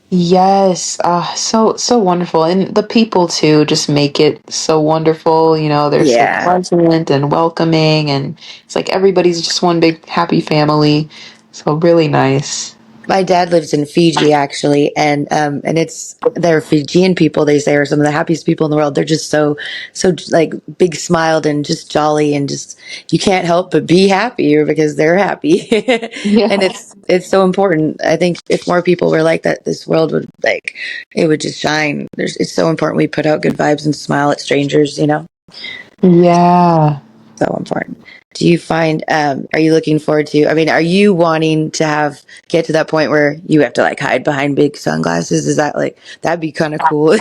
Yes, so wonderful, and the people too just make it so wonderful. They're so Yeah. pleasant and welcoming, and it's like everybody's just one big happy family. So really nice. My dad lives in Fiji actually, and they're Fijian people. They say are some of the happiest people in the world. They're just so like big smiled and just jolly, and just you can't help but be happy because they're happy, and Yeah, it's so important. I think if more people were like that, this world would like it would just shine. It's so important we put out good vibes and smile at strangers. yeah, So important. Do you find, are you looking forward to, I mean, are you wanting to get to that point where you have to like hide behind big sunglasses? Is that like, that'd be kind of cool.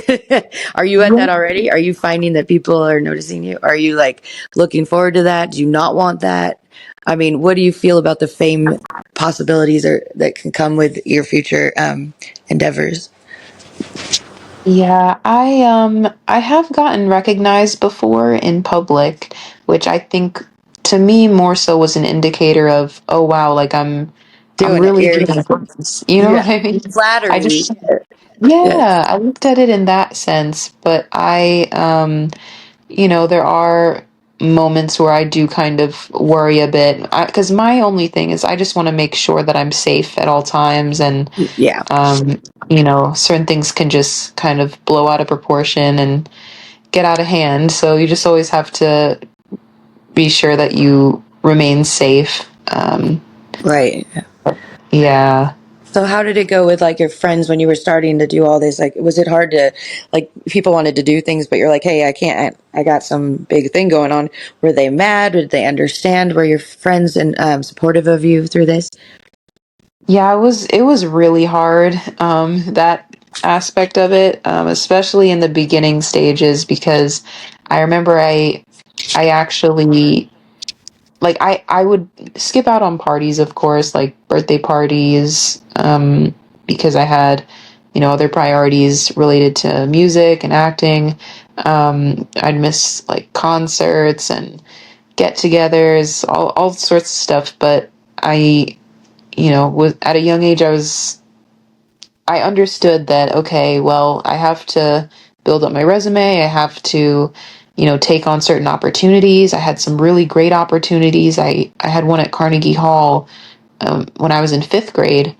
Are you at yeah. that already? Are you finding that people are noticing you? Are you like looking forward to that? Do you not want that? I mean, what do you feel about the fame possibilities that can come with your future, endeavors? Yeah, I have gotten recognized before in public, which I think to me more so was an indicator of, oh wow, like I'm doing it. really You're, doing things. You know yeah, what I mean? I flattery. just, Yes. yeah, I looked at it in that sense, but there are moments where I do kind of worry a bit because my only thing is I just want to make sure that I'm safe at all times, and Yeah. certain things can just kind of blow out of proportion and get out of hand. So you just always have to be sure that you remain safe. Right. Yeah. So how did it go with like your friends when you were starting to do all this? Like, was it hard to, like, people wanted to do things, but you're like, hey, I can't, I got some big thing going on. Were they mad? Did they understand? Were your friends and supportive of you through this? Yeah, it was really hard, that aspect of it, especially in the beginning stages, because I remember I actually, like, I would skip out on parties, of course, like birthday parties, because I had, other priorities related to music and acting. I'd miss like concerts and get-togethers, all sorts of stuff, but I was at a young age, I understood that, okay, well, I have to build up my resume. I have to, take on certain opportunities. I had some really great opportunities. I had one at Carnegie Hall, when I was in fifth grade,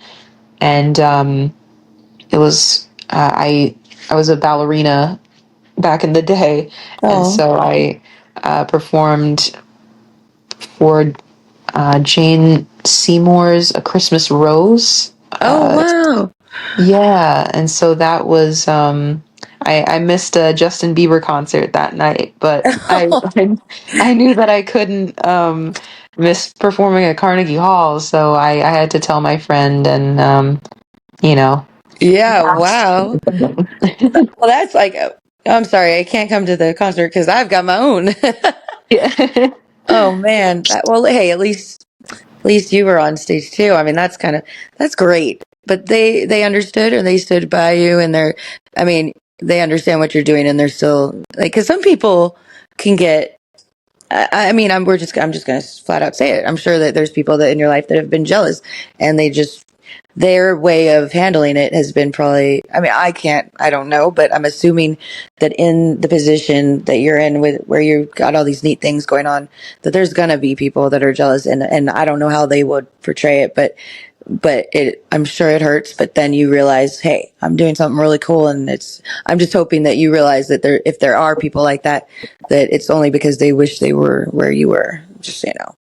and it was I was a ballerina back in the day, and Oh. so I performed for Jane Seymour's A Christmas Rose. Oh, wow. Yeah, and so that was I missed a Justin Bieber concert that night, but I knew that I couldn't miss performing at Carnegie Hall, so I had to tell my friend, and you know. Yeah, wow. Well, that's like, I'm sorry, I can't come to the concert because I've got my own. Yeah. Oh man, well, hey, at least you were on stage too. I mean, that's great. But they understood, or they stood by you, and I mean, they understand what you're doing, and they're still like, because some people can get. I mean, I'm just gonna flat out say it. I'm sure that there's people that in your life that have been jealous, and their way of handling it has been probably, I mean, I don't know, but I'm assuming that in the position that you're in, with where you've got all these neat things going on, that there's gonna be people that are jealous, and I don't know how they would portray it, but I'm sure it hurts. But then you realize, hey, I'm doing something really cool, and I'm just hoping that you realize that if there are people like that, that it's only because they wish they were where you were, just so you know.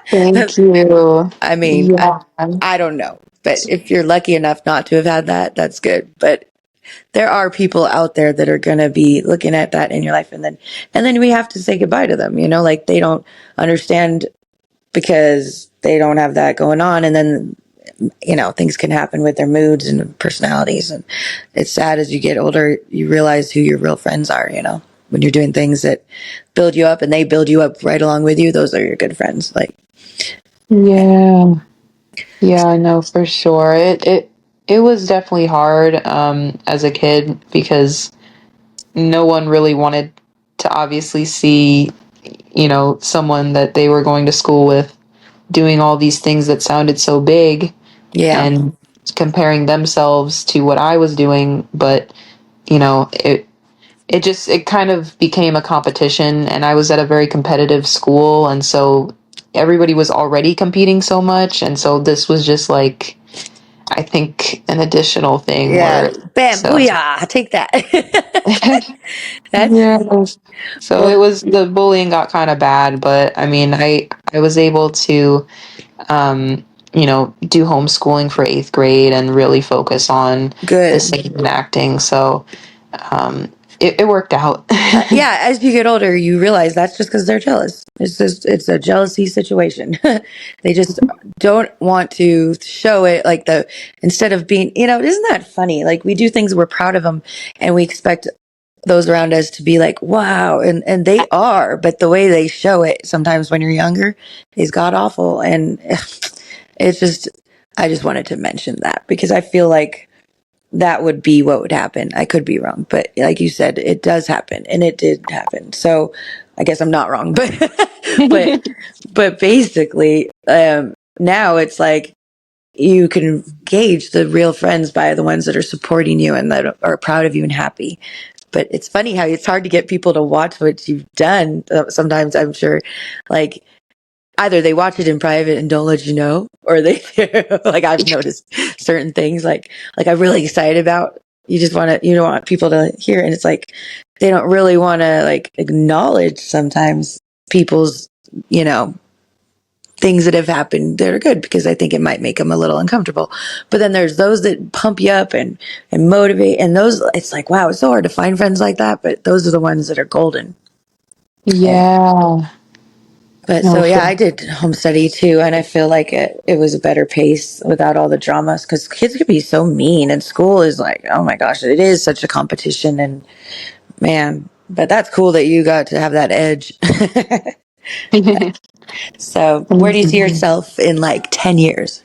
Thank you. I mean, Yeah. I don't know, but if you're lucky enough not to have had that, that's good. But there are people out there that are going to be looking at that in your life, and then we have to say goodbye to them, like they don't understand because they don't have that going on. And then, things can happen with their moods and personalities. And it's sad, as you get older, you realize who your real friends are, when you're doing things that build you up and they build you up right along with you. Those are your good friends. Like, Yeah. Yeah, I know for sure. It was definitely hard, as a kid, because no one really wanted to obviously see, someone that they were going to school with doing all these things that sounded so big, yeah, and comparing themselves to what I was doing. But, it kind of became a competition, and I was at a very competitive school, and so everybody was already competing so much, and so this was just like, I think, an additional thing yeah, where, bam, so. booyah, take that. That's, Yeah. So well, the bullying got kind of bad, but I mean, I was able to, do homeschooling for eighth grade and really focus on the good. singing and acting. So, it worked out. Yeah, as you get older, you realize that's just because they're jealous. It's a jealousy situation. They just don't want to show it, like, instead of being, isn't that funny? Like, we do things, we're proud of them, and we expect those around us to be like, wow. And they are, but the way they show it sometimes when you're younger is god awful. And I just wanted to mention that because I feel like that would be what would happen. I could be wrong, but like you said, it does happen, and it did happen. So I guess I'm not wrong, but but basically, now it's like you can gauge the real friends by the ones that are supporting you and that are proud of you and happy. But it's funny how it's hard to get people to watch what you've done. Sometimes I'm sure, like, either they watch it in private and don't let you know, or they like I've noticed certain things like I'm really excited about. You don't want people to hear, and it's like they don't really want to like acknowledge sometimes people's you know things that have happened that are good because I think it might make them a little uncomfortable. But then there's those that pump you up and motivate, and those it's like wow, it's so hard to find friends like that. But those are the ones that are golden. And Yeah. but No, so yeah, for I did home study too, and I feel like it was a better pace without all the dramas because kids could be so mean, and school is like oh my gosh, it is such a competition, and man, but that's cool that you got to have that edge. So where do you see yourself in like 10 years?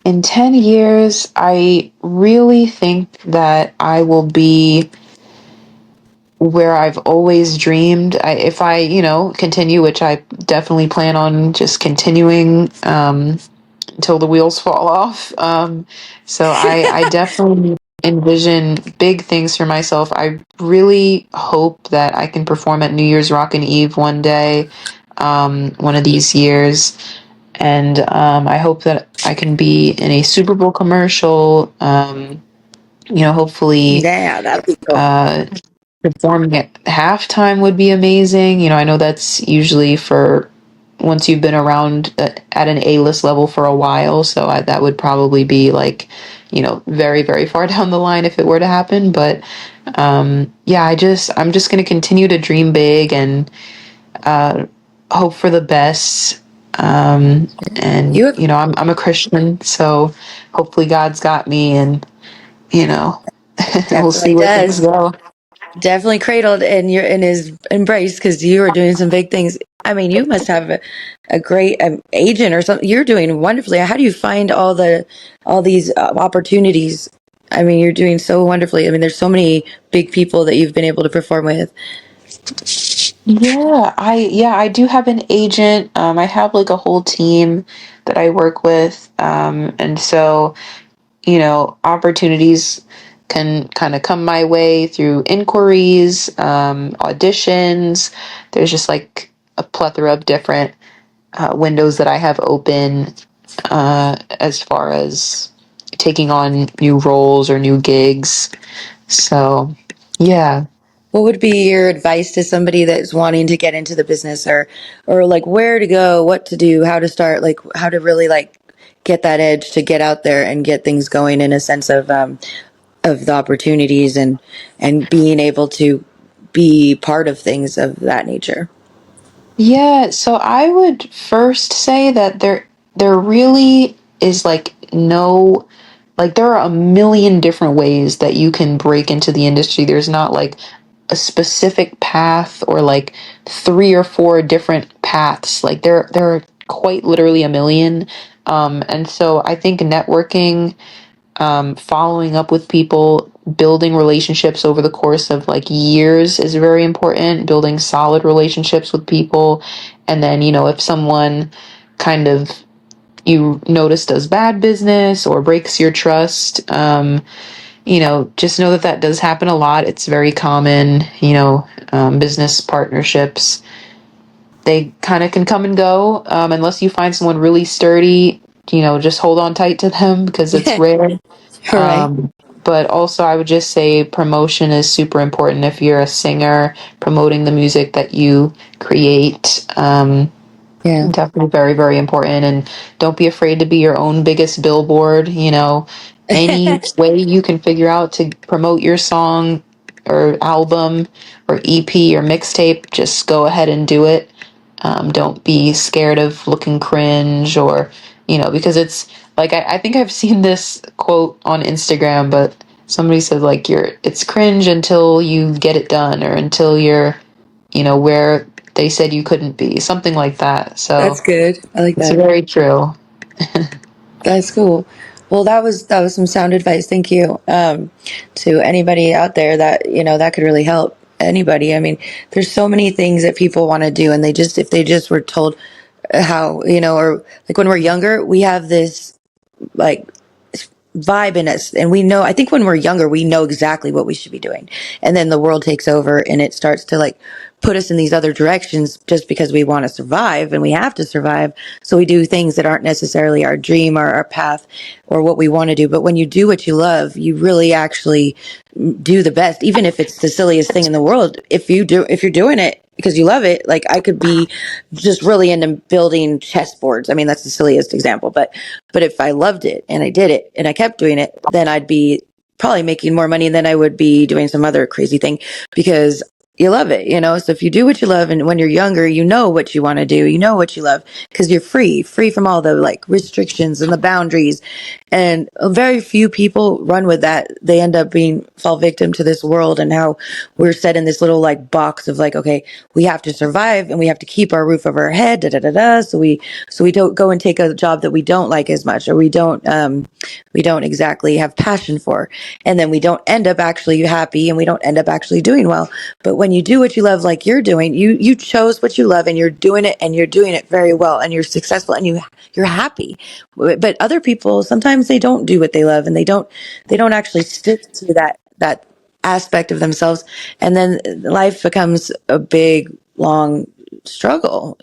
in 10 years, I really think that I will be where I've always dreamed. If I, continue, which I definitely plan on just continuing until the wheels fall off. So I definitely envision big things for myself. I really hope that I can perform at New Year's Rockin' Eve one day, one of these years. And I hope that I can be in a Super Bowl commercial. Hopefully, Yeah, that'd be cool. uh, performing at halftime would be amazing. I know that's usually for once you've been around at an A-list level for a while. So that would probably be like, very, very far down the line if it were to happen. But yeah, I'm just going to continue to dream big and hope for the best. And You have I'm a Christian, so hopefully God's got me, and you know, we'll definitely see where things does. go. Definitely cradled in your in his embrace because you are doing some big things. I mean, you must have a great agent or something. You're doing wonderfully. How do you find all these opportunities? I mean, you're doing so wonderfully. I mean, there's so many big people that you've been able to perform with. I do have an agent. I have like a whole team that I work with. And so, opportunities can kind of come my way through inquiries, auditions. There's just like a plethora of different windows that I have open as far as taking on new roles or new gigs. So, yeah. What would be your advice to somebody that's wanting to get into the business or like where to go, what to do, how to start, like how to really like get that edge to get out there and get things going in a sense of the opportunities and being able to be part of things of that nature. Yeah, so I would first say that there really is like no like there are a million different ways that you can break into the industry. There's not like a specific path or like three or four different paths. Like there are quite literally a million. And so I think networking, following up with people, building relationships over the course of like years is very important, building solid relationships with people. And then, if someone kind of you notice does bad business or breaks your trust, just know that that does happen a lot. It's very common, business partnerships. They kind of can come and go unless you find someone really sturdy. Just hold on tight to them because it's rare. All right. Um, but also, I would just say promotion is super important. If you're a singer, promoting the music that you create, Yeah. definitely very, very important. And don't be afraid to be your own biggest billboard. Any way you can figure out to promote your song or album or EP or mixtape, just go ahead and do it. Don't be scared of looking cringe or, because it's like, I think I've seen this quote on Instagram, but somebody said like it's cringe until you get it done or until you're, where they said you couldn't be, something like that. That's So good. I like it's that. very true. That's cool. Well, that was some sound advice. Thank you. To anybody out there that, that could really help anybody. I mean, there's so many things that people want to do and they just, if they just were told how, or like when we're younger, we have this like vibe in us, and we know, I think when we're younger we know exactly what we should be doing, and then the world takes over and it starts to like put us in these other directions just because we want to survive and we have to survive, so we do things that aren't necessarily our dream or our path or what we want to do. But when you do what you love, you really actually do the best, even if it's the silliest thing in the world. If you're doing it because you love it, like I could be just really into building chessboards. I mean, that's the silliest example, but if I loved it and I did it and I kept doing it, then I'd be probably making more money than I would be doing some other crazy thing, because you love it, So if you do what you love, and when you're younger, you know what you want to do, you know what you love, because you're free from all the like restrictions and the boundaries. And very few people run with that. They end up fall victim to this world and how we're set in this little like box of like, okay, we have to survive and we have to keep our roof over our head, da da da da. So we don't go and take a job that we don't like as much, or we don't exactly have passion for, and then we don't end up actually happy, and we don't end up actually doing well. But when you do what you love, like you're doing, you chose what you love, and you're doing it very well, and you're successful, and you're happy. But other people, sometimes they don't do what they love, and they don't actually stick to that aspect of themselves, and then life becomes a big long struggle,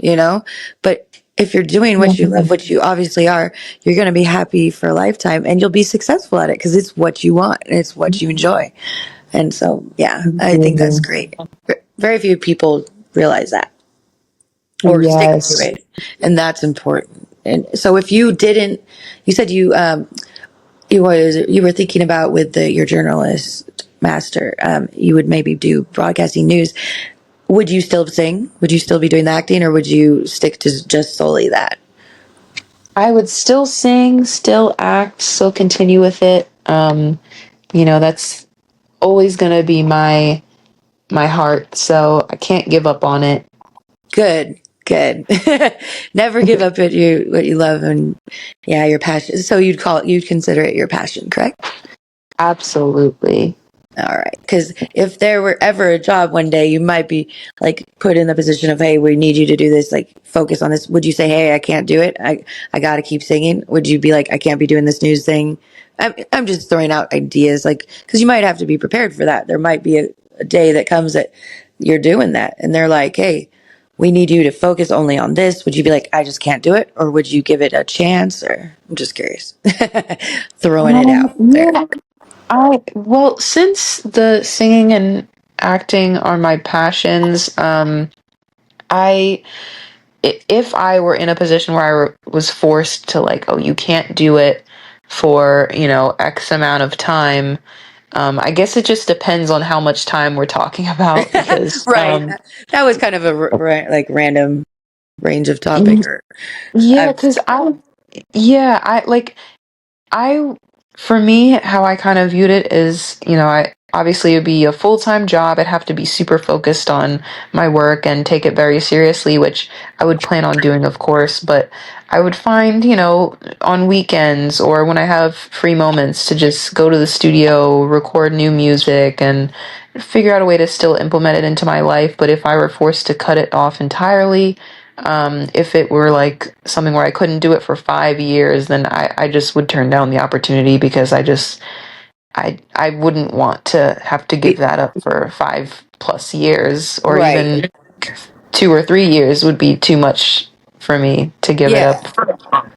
But if you're doing what you love, which you obviously are, you're going to be happy for a lifetime, and you'll be successful at it because it's what you want and it's what you enjoy. And so, yeah, I think that's great. Very few people realize that or stick to Yes. it, and that's important. And so, if you didn't, you said you were thinking about with your journalist master, you would maybe do broadcasting news. Would you still sing? Would you still be doing the acting, or would you stick to just solely that? I would still sing, still act, still continue with it. That's always gonna be my heart, so I can't give up on it. Good. Never give up at what you love, and yeah, your passion. So you'd consider it your passion, correct? Absolutely. All right. Because if there were ever a job one day, you might be like put in the position of, hey, we need you to do this, like focus on this. Would you say, hey, I can't do it, I got to keep singing? Would you be like, I can't be doing this news thing? I'm just throwing out ideas, like, because you might have to be prepared for that. There might be a day that comes that you're doing that, and they're like, hey, we need you to focus only on this. Would you be like, I just can't do it? Or would you give it a chance? Or I'm just curious. Throwing it out there. Yeah. Well, since the singing and acting are my passions, I if I were in a position where was forced to like, oh, you can't do it for, X amount of time, I guess it just depends on how much time we're talking about because, Right. That was kind of a like random range of topic. Or yeah, I've, because I like, I, for me, how I kind of viewed it is, I obviously it'd be a full-time job. I'd have to be super focused on my work and take it very seriously, which I would plan on doing, of course. But I would find, on weekends or when I have free moments to just go to the studio, record new music, and figure out a way to still implement it into my life. But if I were forced to cut it off entirely, if it were like something where I couldn't do it for 5 years, then I just would turn down the opportunity because I wouldn't want to have to give that up for 5+ years, or right. even 2 or 3 years would be too much for me to give it Yeah. up.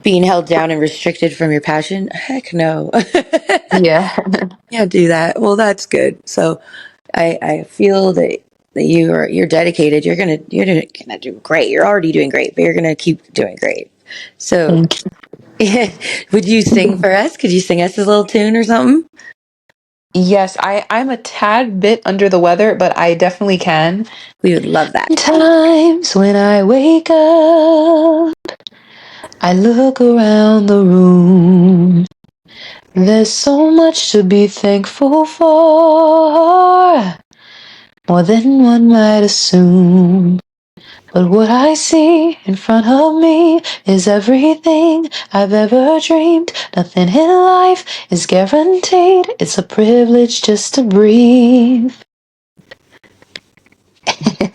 Being held down and restricted from your passion? Heck no. Yeah. Can't do that. Well, that's good. So I feel that you're dedicated. You're gonna do great. You're already doing great, but you're gonna keep doing great. So Thank would you sing for us? Could you sing us a little tune or something? Yes, I'm a tad bit under the weather, but I definitely can. We would love that. Times when I wake up, I look around the room. There's so much to be thankful for, more than one might assume. But what I see in front of me is everything I've ever dreamed. Nothing in life is guaranteed. It's a privilege just to breathe.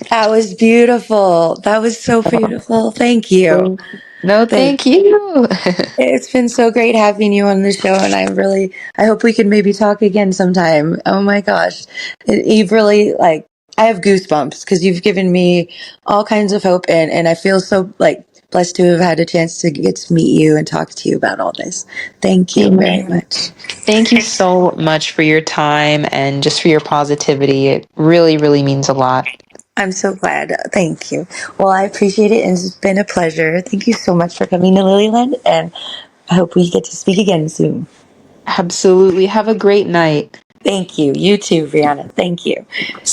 That was beautiful. That was so beautiful. Thank you. No, Thank thank you. It's been so great having you on the show, and I hope we can maybe talk again sometime. Oh my gosh. You've really, like, I have goosebumps because you've given me all kinds of hope, and I feel so, like, blessed to have had a chance to get to meet you and talk to you about all this. Thank you very Amen. much. Thank you so much for your time and just for your positivity. It really, really means a lot. I'm so glad. Thank you. Well, I appreciate it, and it's been a pleasure. Thank you so much for coming to Lilyland, and I hope we get to speak again soon. Absolutely. Have a great night. Thank you. You too, Brianna. Thank you.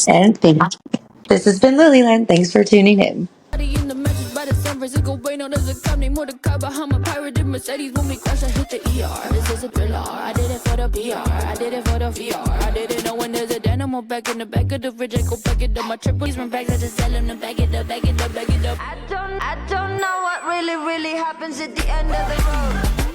And Thank you. this has been Lilyland. Thanks for tuning in. In the message by the San Francisco brain, no, there's a cop named Mordecai behind my pirated Mercedes. When we crash, I hit the ER. This is a thriller. I did it for the PR. I did it for the VR. I didn't know when there's a dynamo back in the back of the fridge. I go back it up. My triples run back. I just tell him to back it up, back it up, back it up. I don't know what really happens at the end of the road.